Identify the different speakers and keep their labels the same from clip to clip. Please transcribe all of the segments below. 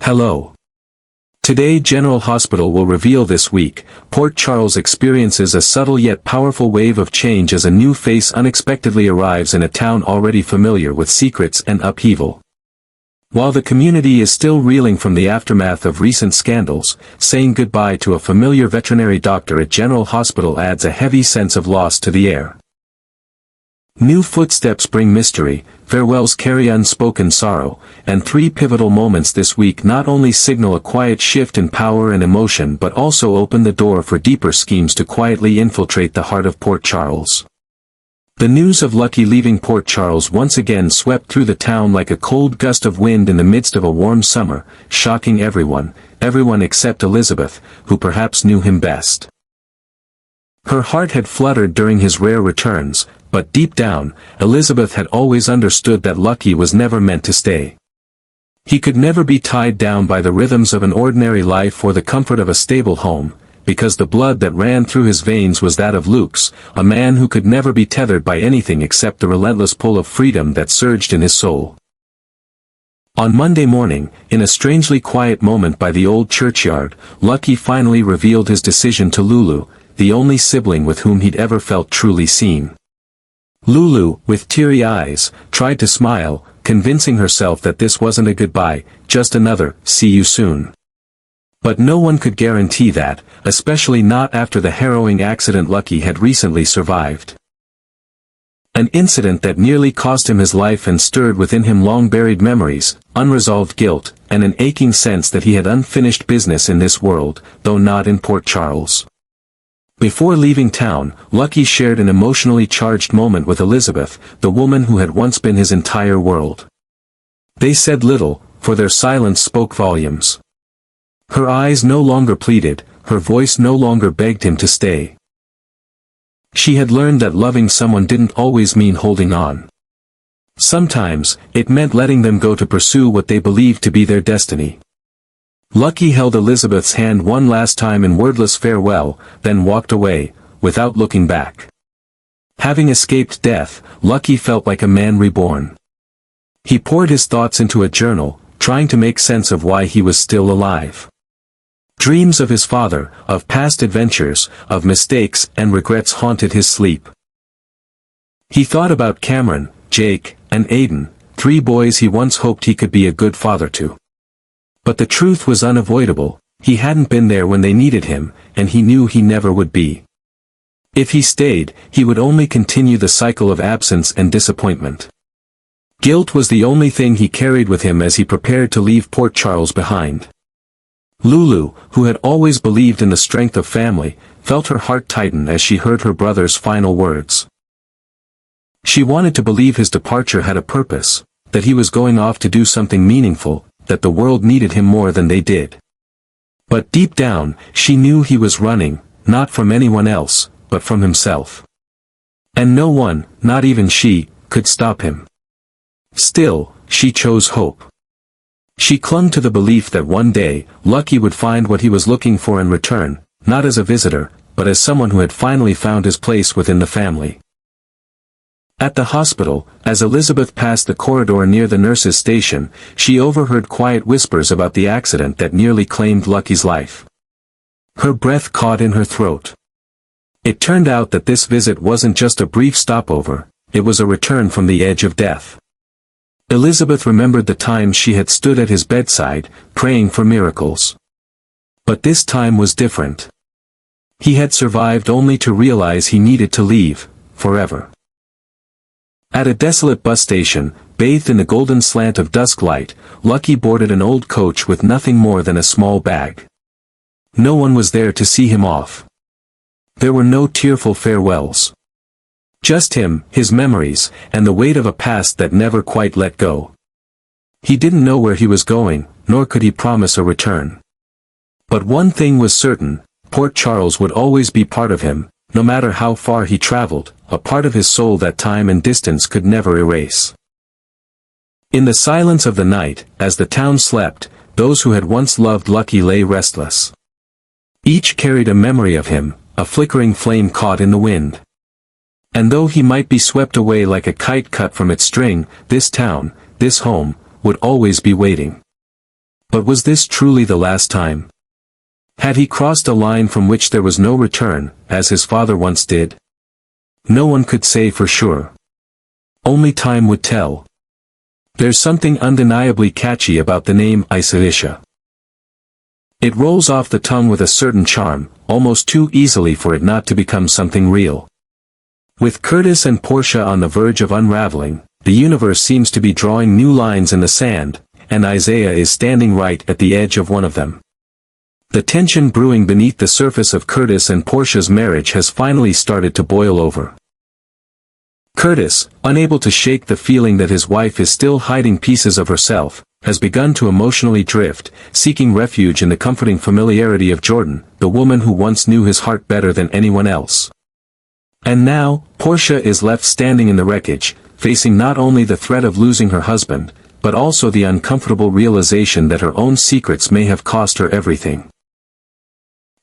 Speaker 1: Hello. Today General Hospital will reveal this week, Port Charles experiences a subtle yet powerful wave of change as a new face unexpectedly arrives in a town already familiar with secrets and upheaval. While the community is still reeling from the aftermath of recent scandals, saying goodbye to a familiar veterinary doctor at General Hospital adds a heavy sense of loss to the air. New footsteps bring mystery, farewells carry unspoken sorrow, and three pivotal moments this week not only signal a quiet shift in power and emotion but also open the door for deeper schemes to quietly infiltrate the heart of Port Charles. The news of Lucky leaving Port Charles once again swept through the town like a cold gust of wind in the midst of a warm summer, shocking everyone except Elizabeth, who perhaps knew him best. Her heart had fluttered during his rare returns, but deep down, Elizabeth had always understood that Lucky was never meant to stay. He could never be tied down by the rhythms of an ordinary life or the comfort of a stable home, because the blood that ran through his veins was that of Luke's, a man who could never be tethered by anything except the relentless pull of freedom that surged in his soul. On Monday morning, in a strangely quiet moment by the old churchyard, Lucky finally revealed his decision to Lulu, the only sibling with whom he'd ever felt truly seen. Lulu, with teary eyes, tried to smile, convincing herself that this wasn't a goodbye, just another, see you soon. But no one could guarantee that, especially not after the harrowing accident Lucky had recently survived. An incident that nearly cost him his life and stirred within him long-buried memories, unresolved guilt, and an aching sense that he had unfinished business in this world, though not in Port Charles. Before leaving town, Lucky shared an emotionally charged moment with Elizabeth, the woman who had once been his entire world. They said little, for their silence spoke volumes. Her eyes no longer pleaded, her voice no longer begged him to stay. She had learned that loving someone didn't always mean holding on. Sometimes, it meant letting them go to pursue what they believed to be their destiny. Lucky held Elizabeth's hand one last time in wordless farewell, then walked away, without looking back. Having escaped death, Lucky felt like a man reborn. He poured his thoughts into a journal, trying to make sense of why he was still alive. Dreams of his father, of past adventures, of mistakes and regrets haunted his sleep. He thought about Cameron, Jake, and Aiden, three boys he once hoped he could be a good father to. But the truth was unavoidable, he hadn't been there when they needed him, and he knew he never would be. If he stayed, he would only continue the cycle of absence and disappointment. Guilt was the only thing he carried with him as he prepared to leave Port Charles behind. Lulu, who had always believed in the strength of family, felt her heart tighten as she heard her brother's final words. She wanted to believe his departure had a purpose, that he was going off to do something meaningful, that the world needed him more than they did. But deep down, she knew he was running, not from anyone else, but from himself. And no one, not even she, could stop him. Still, she chose hope. She clung to the belief that one day, Lucky would find what he was looking for and return, not as a visitor, but as someone who had finally found his place within the family. At the hospital, as Elizabeth passed the corridor near the nurse's station, she overheard quiet whispers about the accident that nearly claimed Lucky's life. Her breath caught in her throat. It turned out that this visit wasn't just a brief stopover, it was a return from the edge of death. Elizabeth remembered the times she had stood at his bedside, praying for miracles. But this time was different. He had survived only to realize he needed to leave, forever. At a desolate bus station, bathed in the golden slant of dusk light, Lucky boarded an old coach with nothing more than a small bag. No one was there to see him off. There were no tearful farewells. Just him, his memories, and the weight of a past that never quite let go. He didn't know where he was going, nor could he promise a return. But one thing was certain, Port Charles would always be part of him, no matter how far he traveled, a part of his soul that time and distance could never erase. In the silence of the night, as the town slept, those who had once loved Lucky lay restless. Each carried a memory of him, a flickering flame caught in the wind. And though he might be swept away like a kite cut from its string, this town, this home, would always be waiting. But was this truly the last time? Had he crossed a line from which there was no return, as his father once did? No one could say for sure. Only time would tell. There's something undeniably catchy about the name Isilisha. It rolls off the tongue with a certain charm, almost too easily for it not to become something real. With Curtis and Portia on the verge of unraveling, the universe seems to be drawing new lines in the sand, and Isaiah is standing right at the edge of one of them. The tension brewing beneath the surface of Curtis and Portia's marriage has finally started to boil over. Curtis, unable to shake the feeling that his wife is still hiding pieces of herself, has begun to emotionally drift, seeking refuge in the comforting familiarity of Jordan, the woman who once knew his heart better than anyone else. And now, Portia is left standing in the wreckage, facing not only the threat of losing her husband, but also the uncomfortable realization that her own secrets may have cost her everything.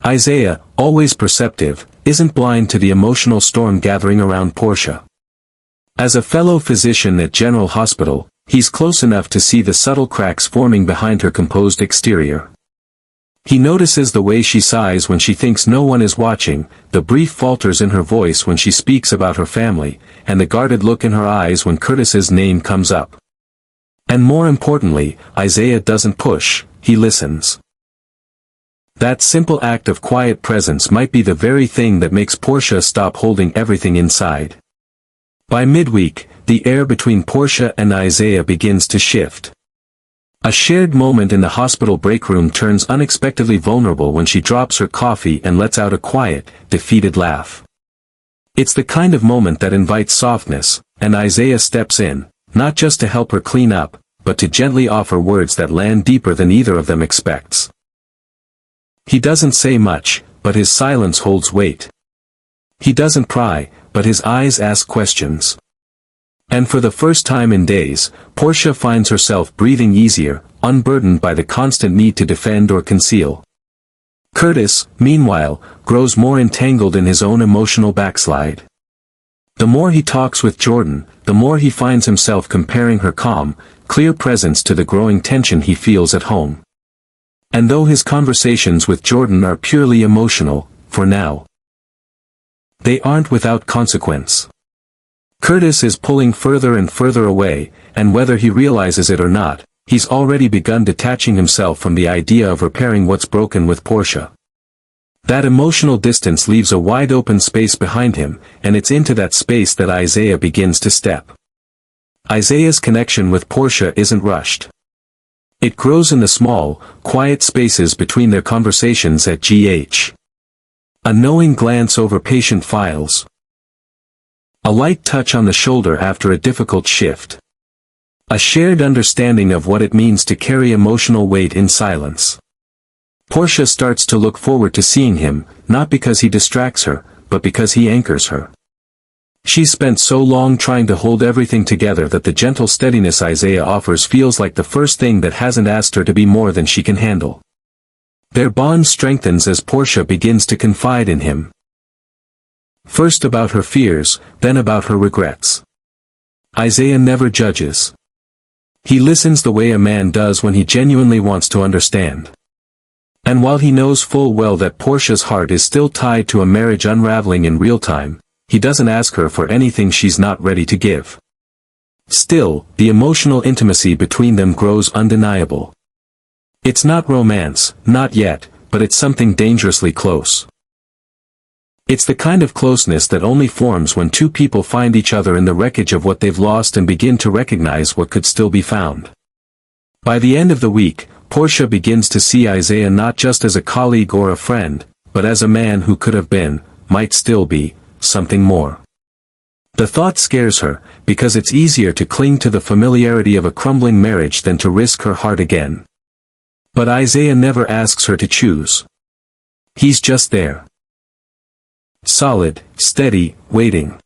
Speaker 1: Isaiah, always perceptive, isn't blind to the emotional storm gathering around Portia. As a fellow physician at General Hospital, he's close enough to see the subtle cracks forming behind her composed exterior. He notices the way she sighs when she thinks no one is watching, the brief falters in her voice when she speaks about her family, and the guarded look in her eyes when Curtis's name comes up. And more importantly, Isaiah doesn't push, he listens. That simple act of quiet presence might be the very thing that makes Portia stop holding everything inside. By midweek, the air between Portia and Isaiah begins to shift. A shared moment in the hospital break room turns unexpectedly vulnerable when she drops her coffee and lets out a quiet, defeated laugh. It's the kind of moment that invites softness, and Isaiah steps in, not just to help her clean up, but to gently offer words that land deeper than either of them expects. He doesn't say much, but his silence holds weight. He doesn't pry, but his eyes ask questions. And for the first time in days, Portia finds herself breathing easier, unburdened by the constant need to defend or conceal. Curtis, meanwhile, grows more entangled in his own emotional backslide. The more he talks with Jordan, the more he finds himself comparing her calm, clear presence to the growing tension he feels at home. And though his conversations with Jordan are purely emotional, for now, they aren't without consequence. Curtis is pulling further and further away, and whether he realizes it or not, he's already begun detaching himself from the idea of repairing what's broken with Portia. That emotional distance leaves a wide open space behind him, and it's into that space that Isaiah begins to step. Isaiah's connection with Portia isn't rushed. It grows in the small, quiet spaces between their conversations at GH. A knowing glance over patient files. A light touch on the shoulder after a difficult shift. A shared understanding of what it means to carry emotional weight in silence. Portia starts to look forward to seeing him, not because he distracts her, but because he anchors her. She's spent so long trying to hold everything together that the gentle steadiness Isaiah offers feels like the first thing that hasn't asked her to be more than she can handle. Their bond strengthens as Portia begins to confide in him. First about her fears, then about her regrets. Isaiah never judges. He listens the way a man does when he genuinely wants to understand. And while he knows full well that Portia's heart is still tied to a marriage unraveling in real time, he doesn't ask her for anything she's not ready to give. Still, the emotional intimacy between them grows undeniable. It's not romance, not yet, but it's something dangerously close. It's the kind of closeness that only forms when two people find each other in the wreckage of what they've lost and begin to recognize what could still be found. By the end of the week, Portia begins to see Isaiah not just as a colleague or a friend, but as a man who could have been, might still be, something more. The thought scares her, because it's easier to cling to the familiarity of a crumbling marriage than to risk her heart again. But Isaiah never asks her to choose. He's just there. Solid, steady, waiting.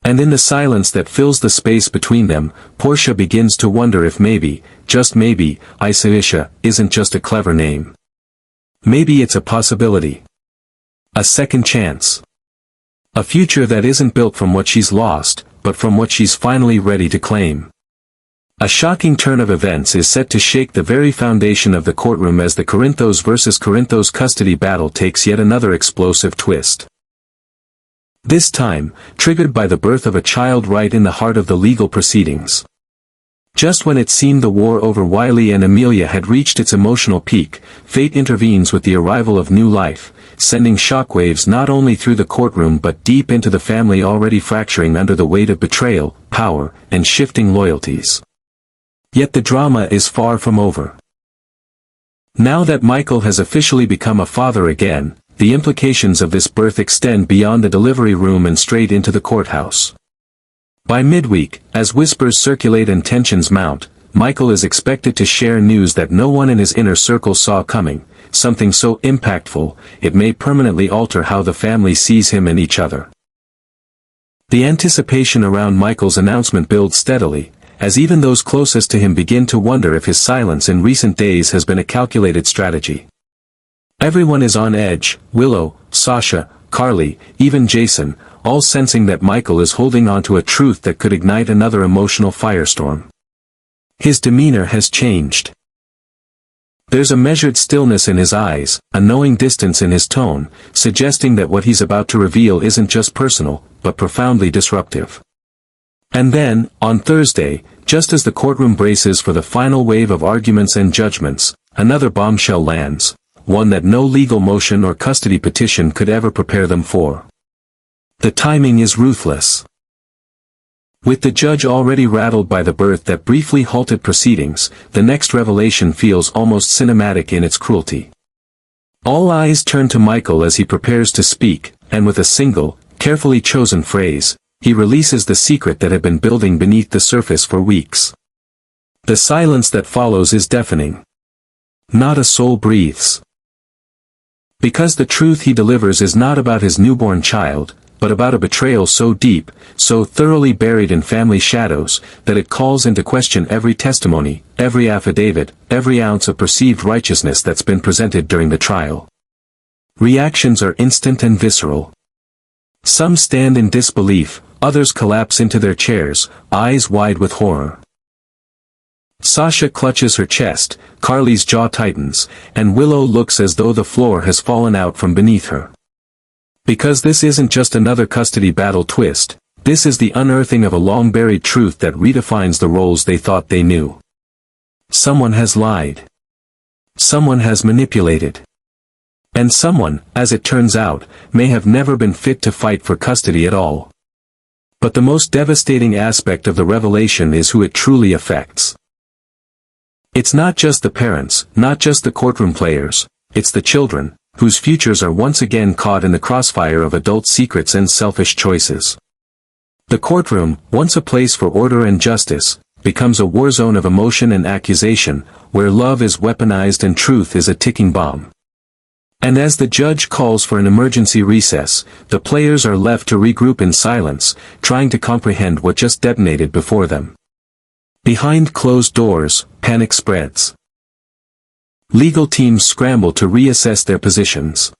Speaker 1: And in the silence that fills the space between them, Portia begins to wonder if maybe, just maybe, Isilisha isn't just a clever name. Maybe it's a possibility. A second chance. A future that isn't built from what she's lost, but from what she's finally ready to claim. A shocking turn of events is set to shake the very foundation of the courtroom as the Corinthos versus Corinthos custody battle takes yet another explosive twist. This time, triggered by the birth of a child right in the heart of the legal proceedings. Just when it seemed the war over Wiley and Amelia had reached its emotional peak, fate intervenes with the arrival of new life, sending shockwaves not only through the courtroom but deep into the family already fracturing under the weight of betrayal, power, and shifting loyalties. Yet the drama is far from over. Now that Michael has officially become a father again, the implications of this birth extend beyond the delivery room and straight into the courthouse. By midweek, as whispers circulate and tensions mount, Michael is expected to share news that no one in his inner circle saw coming, something so impactful, it may permanently alter how the family sees him and each other. The anticipation around Michael's announcement builds steadily, as even those closest to him begin to wonder if his silence in recent days has been a calculated strategy. Everyone is on edge, Willow, Sasha, Carly, even Jason, all sensing that Michael is holding on to a truth that could ignite another emotional firestorm. His demeanor has changed. There's a measured stillness in his eyes, a knowing distance in his tone, suggesting that what he's about to reveal isn't just personal, but profoundly disruptive. And then, on Thursday, just as the courtroom braces for the final wave of arguments and judgments, another bombshell lands, one that no legal motion or custody petition could ever prepare them for. The timing is ruthless. With the judge already rattled by the birth that briefly halted proceedings, the next revelation feels almost cinematic in its cruelty. All eyes turn to Michael as he prepares to speak, and with a single, carefully chosen phrase, he releases the secret that had been building beneath the surface for weeks. The silence that follows is deafening. Not a soul breathes. Because the truth he delivers is not about his newborn child, but about a betrayal so deep, so thoroughly buried in family shadows, that it calls into question every testimony, every affidavit, every ounce of perceived righteousness that's been presented during the trial. Reactions are instant and visceral. Some stand in disbelief, others collapse into their chairs, eyes wide with horror. Sasha clutches her chest, Carly's jaw tightens, and Willow looks as though the floor has fallen out from beneath her. Because this isn't just another custody battle twist, this is the unearthing of a long-buried truth that redefines the roles they thought they knew. Someone has lied. Someone has manipulated. And someone, as it turns out, may have never been fit to fight for custody at all. But the most devastating aspect of the revelation is who it truly affects. It's not just the parents, not just the courtroom players, it's the children, whose futures are once again caught in the crossfire of adult secrets and selfish choices. The courtroom, once a place for order and justice, becomes a war zone of emotion and accusation, where love is weaponized and truth is a ticking bomb. And as the judge calls for an emergency recess, the players are left to regroup in silence, trying to comprehend what just detonated before them. Behind closed doors, panic spreads. Legal teams scramble to reassess their positions.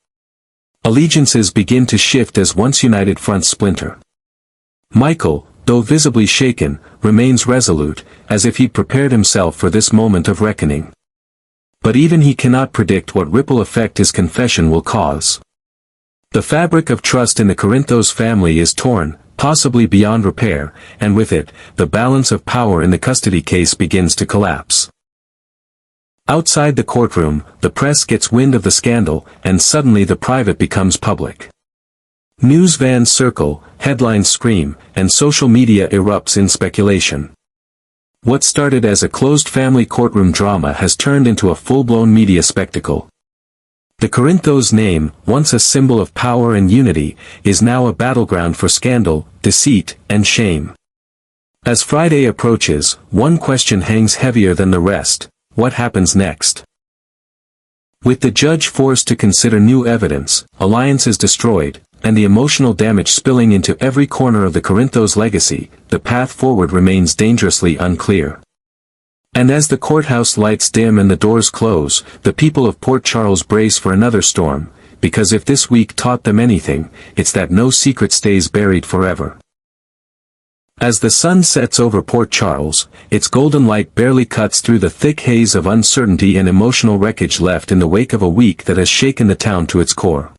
Speaker 1: Allegiances begin to shift as once united fronts splinter. Michael, though visibly shaken, remains resolute, as if he'd prepared himself for this moment of reckoning. But even he cannot predict what ripple effect his confession will cause. The fabric of trust in the Corinthos family is torn, possibly beyond repair, and with it, the balance of power in the custody case begins to collapse. Outside the courtroom, the press gets wind of the scandal, and suddenly the private becomes public. News vans circle, headlines scream, and social media erupts in speculation. What started as a closed family courtroom drama has turned into a full-blown media spectacle. The Corinthos name, once a symbol of power and unity, is now a battleground for scandal, deceit, and shame. As Friday approaches, one question hangs heavier than the rest: what happens next? With the judge forced to consider new evidence, alliances destroyed, and the emotional damage spilling into every corner of the Corinthos legacy, the path forward remains dangerously unclear. And as the courthouse lights dim and the doors close, the people of Port Charles brace for another storm, because if this week taught them anything, it's that no secret stays buried forever. As the sun sets over Port Charles, its golden light barely cuts through the thick haze of uncertainty and emotional wreckage left in the wake of a week that has shaken the town to its core.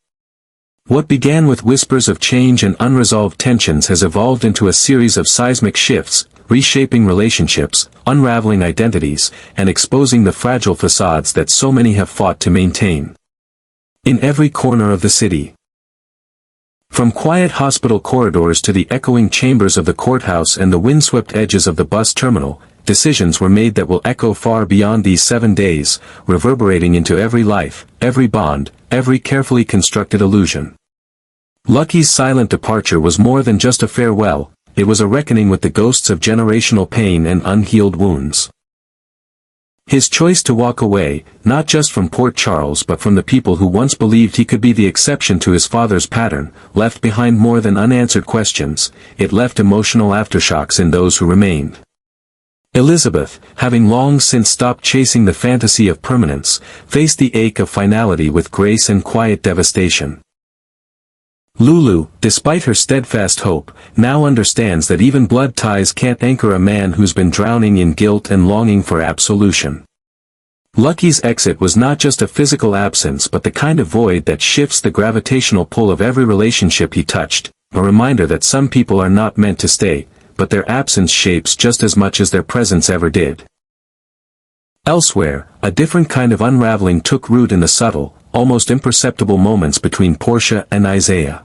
Speaker 1: What began with whispers of change and unresolved tensions has evolved into a series of seismic shifts, reshaping relationships, unraveling identities, and exposing the fragile facades that so many have fought to maintain. In every corner of the city. From quiet hospital corridors to the echoing chambers of the courthouse and the windswept edges of the bus terminal, decisions were made that will echo far beyond these 7 days, reverberating into every life, every bond, every carefully constructed illusion. Lucky's silent departure was more than just a farewell, it was a reckoning with the ghosts of generational pain and unhealed wounds. His choice to walk away, not just from Port Charles but from the people who once believed he could be the exception to his father's pattern, left behind more than unanswered questions, it left emotional aftershocks in those who remained. Elizabeth, having long since stopped chasing the fantasy of permanence, faced the ache of finality with grace and quiet devastation. Lulu, despite her steadfast hope, now understands that even blood ties can't anchor a man who's been drowning in guilt and longing for absolution. Lucky's exit was not just a physical absence but the kind of void that shifts the gravitational pull of every relationship he touched, a reminder that some people are not meant to stay, but their absence shapes just as much as their presence ever did. Elsewhere, a different kind of unraveling took root in the subtle, almost imperceptible moments between Portia and Isaiah.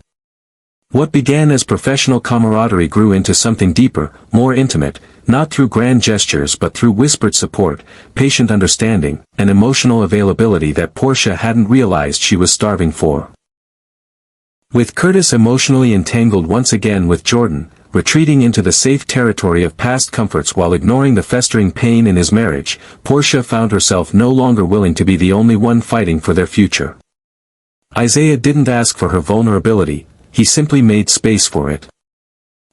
Speaker 1: What began as professional camaraderie grew into something deeper, more intimate, not through grand gestures but through whispered support, patient understanding, and emotional availability that Portia hadn't realized she was starving for. With Curtis emotionally entangled once again with Jordan, retreating into the safe territory of past comforts while ignoring the festering pain in his marriage, Portia found herself no longer willing to be the only one fighting for their future. Isaiah didn't ask for her vulnerability, he simply made space for it.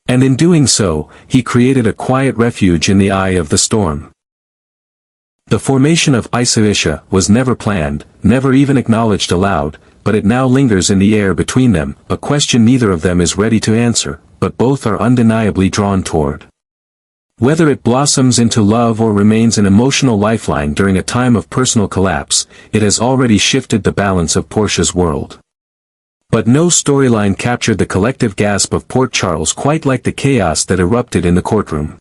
Speaker 1: And in doing so, he created a quiet refuge in the eye of the storm. The formation of Isaisha was never planned, never even acknowledged aloud, but it now lingers in the air between them, a question neither of them is ready to answer, but both are undeniably drawn toward. Whether it blossoms into love or remains an emotional lifeline during a time of personal collapse, it has already shifted the balance of Portia's world. But no storyline captured the collective gasp of Port Charles quite like the chaos that erupted in the courtroom.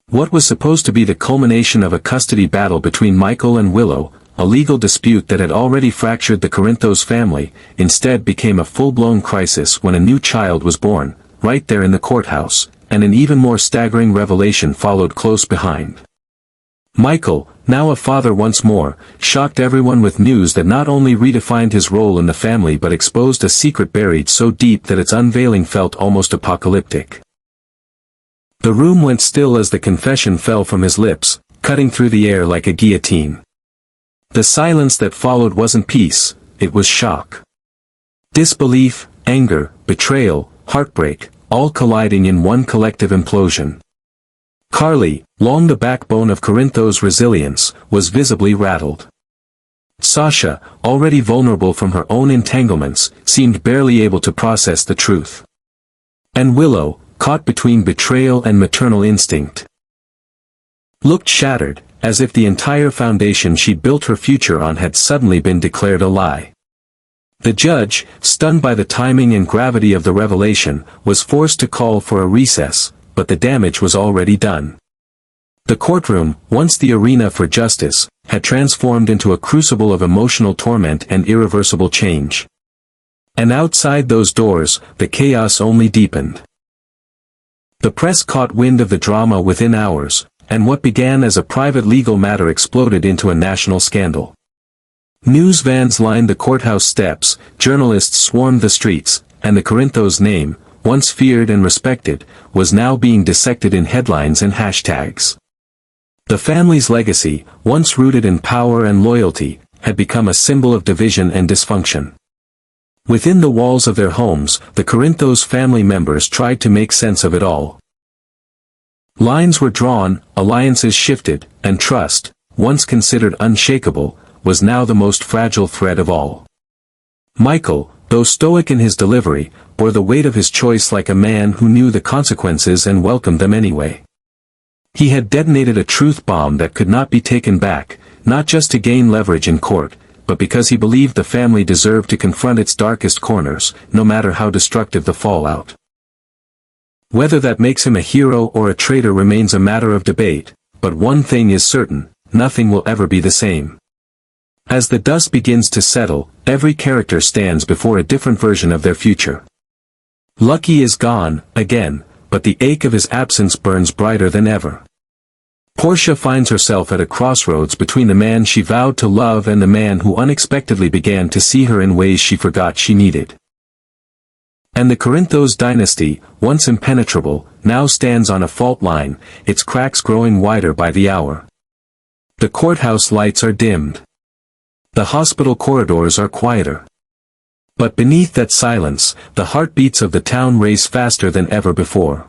Speaker 1: What was supposed to be the culmination of a custody battle between Michael and Willow, a legal dispute that had already fractured the Corinthos family, instead became a full-blown crisis when a new child was born, right there in the courthouse, and an even more staggering revelation followed close behind. Michael, now a father once more, shocked everyone with news that not only redefined his role in the family but exposed a secret buried so deep that its unveiling felt almost apocalyptic. The room went still as the confession fell from his lips, cutting through the air like a guillotine. The silence that followed wasn't peace, it was shock. Disbelief, anger, betrayal, heartbreak, all colliding in one collective implosion. Carly, long the backbone of Corinthos' resilience, was visibly rattled. Sasha, already vulnerable from her own entanglements, seemed barely able to process the truth. And Willow, caught between betrayal and maternal instinct, looked shattered, as if the entire foundation she'd built her future on had suddenly been declared a lie. The judge, stunned by the timing and gravity of the revelation, was forced to call for a recess, but the damage was already done. The courtroom, once the arena for justice, had transformed into a crucible of emotional torment and irreversible change. And outside those doors, the chaos only deepened. The press caught wind of the drama within hours, and what began as a private legal matter exploded into a national scandal. News vans lined the courthouse steps, journalists swarmed the streets, and the Corinthos name, once feared and respected, was now being dissected in headlines and hashtags. The family's legacy, once rooted in power and loyalty, had become a symbol of division and dysfunction. Within the walls of their homes, the Corinthos family members tried to make sense of it all. Lines were drawn, alliances shifted, and trust, once considered unshakable, was now the most fragile thread of all. Michael, though stoic in his delivery, bore the weight of his choice like a man who knew the consequences and welcomed them anyway. He had detonated a truth bomb that could not be taken back, not just to gain leverage in court, but because he believed the family deserved to confront its darkest corners, no matter how destructive the fallout. Whether that makes him a hero or a traitor remains a matter of debate, but one thing is certain, nothing will ever be the same. As the dust begins to settle, every character stands before a different version of their future. Lucky is gone, again, but the ache of his absence burns brighter than ever. Portia finds herself at a crossroads between the man she vowed to love and the man who unexpectedly began to see her in ways she forgot she needed. And the Corinthos dynasty, once impenetrable, now stands on a fault line, its cracks growing wider by the hour. The courthouse lights are dimmed. The hospital corridors are quieter. But beneath that silence, the heartbeats of the town race faster than ever before.